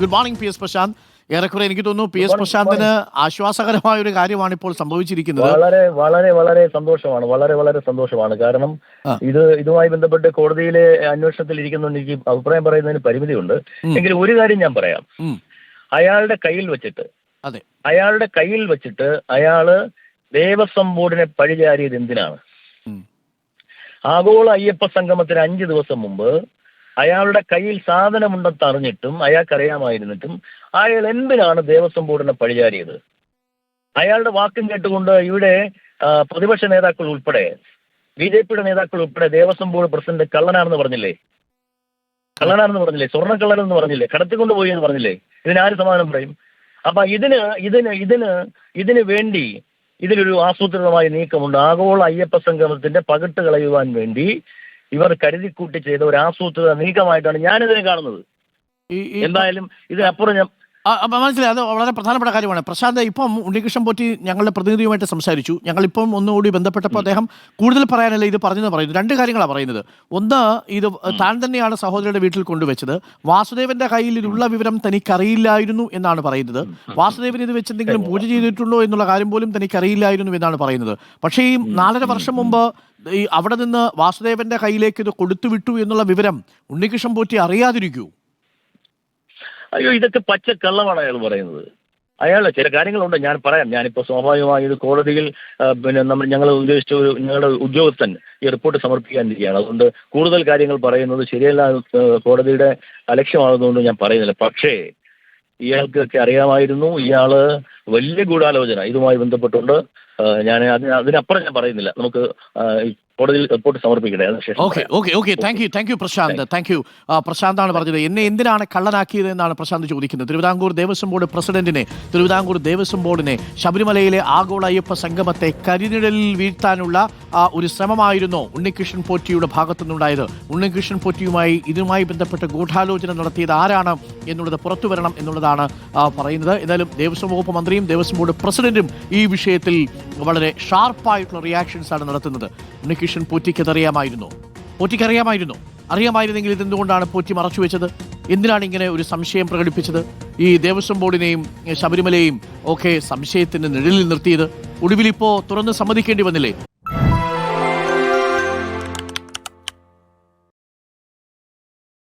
Good morning P S Prashant. ഏറെക്കുറെ എനിക്ക് തോന്നുന്നു പി എസ് പ്രശാന്തിന് ആശ്വാസകരമായ ഒരു കാര്യമാണ് ഇപ്പോൾ സംഭവിച്ചിരിക്കുന്നത്. വളരെ വളരെ വളരെ സന്തോഷമാണ്, വളരെ വളരെ സന്തോഷമാണ്. കാരണം ഇതുമായി ബന്ധപ്പെട്ട് കോടതിയിലെ അന്വേഷണത്തിൽ ഇരിക്കുന്നുണ്ട്. എനിക്ക് അഭിപ്രായം പറയുന്നതിന് പരിമിതിയുണ്ട്. എങ്കിലും ഒരു കാര്യം ഞാൻ പറയാം. അയാളുടെ കയ്യിൽ വെച്ചിട്ട് അയാള് ദേവസ്വം ബോർഡിനെ പഴിചാരിയത് എന്തിനാണ്? ആഗോള അയ്യപ്പ സംഗമത്തിന് 5 ദിവസം മുമ്പ് അയാളുടെ കയ്യിൽ സാധനമുണ്ടെന്ന് അറിഞ്ഞിട്ടും അയാൾക്കറിയാമായിരുന്നിട്ടും അയാൾ എന്തിനാണ് ദേവസ്വം ബോർഡിനെ പഴിചാരിയത്? അയാളുടെ വാക്കും കേട്ടുകൊണ്ട് ഇവിടെ പ്രതിപക്ഷ നേതാക്കൾ ഉൾപ്പെടെ BJP നേതാക്കൾ ഉൾപ്പെടെ ദേവസ്വം ബോർഡ് പ്രസിഡന്റ് കള്ളനാണെന്ന് പറഞ്ഞില്ലേ? സ്വർണ്ണക്കള്ളനെന്ന് പറഞ്ഞില്ലേ? കടത്തിക്കൊണ്ടുപോയി എന്ന് പറഞ്ഞില്ലേ? ഇതിനാര് സമാധാനം പറയും? അപ്പൊ ഇതിന് വേണ്ടി ഇതിലൊരു ആസൂത്രിതമായ നീക്കമുണ്ട്. ആഗോള അയ്യപ്പ സംഗമത്തിന്റെ പകിട്ട് കളയുവാൻ വേണ്ടി ഇവർ കരുതിക്കൂട്ടി ചെയ്ത ഒരു ആസൂത്രിത നീക്കമായിട്ടാണ് ഞാനിതിനെ കാണുന്നത്. എന്തായാലും ഇതിനപ്പുറം ഞാൻ മനസ്സിലായി. അത് വളരെ പ്രധാനപ്പെട്ട കാര്യമാണ്. പ്രശാന്ത്, ഇപ്പം ഉണ്ണികൃഷ്ണൻ പോറ്റി ഞങ്ങളുടെ പ്രതിനിധിയുമായിട്ട് സംസാരിച്ചു. ഞങ്ങളിപ്പം ഒന്നുകൂടി ബന്ധപ്പെട്ടപ്പോൾ അദ്ദേഹം കൂടുതൽ പറയാനല്ല ഇത് പറഞ്ഞെന്ന് പറയുന്നു. 2 കാര്യങ്ങളാണ് പറയുന്നത്. ഒന്ന്, ഇത് താൻ തന്നെയാണ് സഹോദരിയുടെ വീട്ടിൽ കൊണ്ടുവച്ചത്. വാസുദേവന്റെ കയ്യിൽ ഇതുള്ള വിവരം തനിക്കറിയില്ലായിരുന്നു എന്നാണ് പറയുന്നത്. വാസുദേവൻ ഇത് വെച്ച് എന്തെങ്കിലും പൂജ ചെയ്തിട്ടുണ്ടോ എന്നുള്ള കാര്യം പോലും തനിക്കറിയില്ലായിരുന്നു എന്നാണ് പറയുന്നത്. പക്ഷേ ഈ 4.5 വർഷം മുമ്പ് ഈ അവിടെ നിന്ന് വാസുദേവന്റെ കയ്യിലേക്ക് ഇത് കൊടുത്തുവിട്ടു എന്നുള്ള വിവരം ഉണ്ണികൃഷ്ണൻ പോറ്റി അറിയാതിരിക്കൂ? അയ്യോ, ഇതൊക്കെ പച്ച കള്ളമാണ് അയാൾ പറയുന്നത്. അയാളുടെ ചില കാര്യങ്ങളുണ്ട്, ഞാൻ പറയാം. ഞാനിപ്പോൾ സ്വാഭാവികമായി ഇത് കോടതിയിൽ ഞങ്ങളുടെ ഉദ്യോഗസ്ഥൻ ഈ റിപ്പോർട്ട് സമർപ്പിക്കാനിരിക്കുകയാണ്. അതുകൊണ്ട് കൂടുതൽ കാര്യങ്ങൾ പറയുന്നത് ശരിയല്ല, കോടതിയുടെ അലക്ഷ്യമാകുന്നതുകൊണ്ട് ഞാൻ പറയുന്നില്ല. പക്ഷേ ഇയാൾക്കൊക്കെ അറിയാമായിരുന്നു. ഇയാള് വലിയ ഗൂഢാലോചന ഇതുമായി ബന്ധപ്പെട്ടുണ്ട്. ഞാൻ അതിനപ്പുറം ഞാൻ പറയുന്നില്ല. നമുക്ക് കോടതിയിൽ റിപ്പോർട്ട് സമർപ്പിക്കട്ടെ. Okay thank you Prashanth. Thank you. പ്രശാന്താണ് പറഞ്ഞത്. എന്നെ എന്തിനാണ് കള്ളനാക്കിയത് എന്നാണ് പ്രശാന്ത് ചോദിക്കുന്നത്. തിരുവിതാംകൂർ ദേവസ്വം ബോർഡ് പ്രസിഡന്റിനെ, തിരുവിതാംകൂർ ദേവസ്വം ബോർഡിനെ ശബരിമലയിലെ ആഗോള അയ്യപ്പ സംഗമത്തെ കരിനിഴലിൽ വീഴ്ത്താനുള്ള ഒരു ശ്രമമായിരുന്നു ഉണ്ണികൃഷ്ണൻ പോറ്റിയുടെ ഭാഗത്തുനിന്നുണ്ടായത്. ഉണ്ണികൃഷ്ണൻ പോറ്റിയുമായി ഇതുമായി ബന്ധപ്പെട്ട് ഗൂഢാലോചന നടത്തിയത് ആരാണ് എന്നുള്ളത് പുറത്തു വരണം എന്നുള്ളതാണ് പറയുന്നത്. എന്തായാലും ദേവസ്വം വകുപ്പ് മന്ത്രിയും ദേവസ്വം ബോർഡ് പ്രസിഡന്റും ഈ വിഷയത്തിൽ വളരെ ഷാർപ്പായിട്ടുള്ള റിയാക്ഷൻസ് ആണ് നടത്തുന്നത്. ഉണ്ണികൃഷ്ണൻ പോറ്റിക്ക് അറിയാമായിരുന്നെങ്കിൽ ഇതെന്തുകൊണ്ടാണ് പോറ്റി മറച്ചുവെച്ചത്? എന്തിനാണ് ഇങ്ങനെ ഒരു സംശയം പ്രകടിപ്പിച്ചത്? ഈ ദേവസ്വം ബോർഡിനെയും ശബരിമലയെയും ഒക്കെ സംശയത്തിന്റെ നിഴലിൽ നിർത്തിയത്? ഒടുവിൽ ഇപ്പോൾ തുറന്ന് സമ്മതിക്കേണ്ടി വന്നില്ലേ?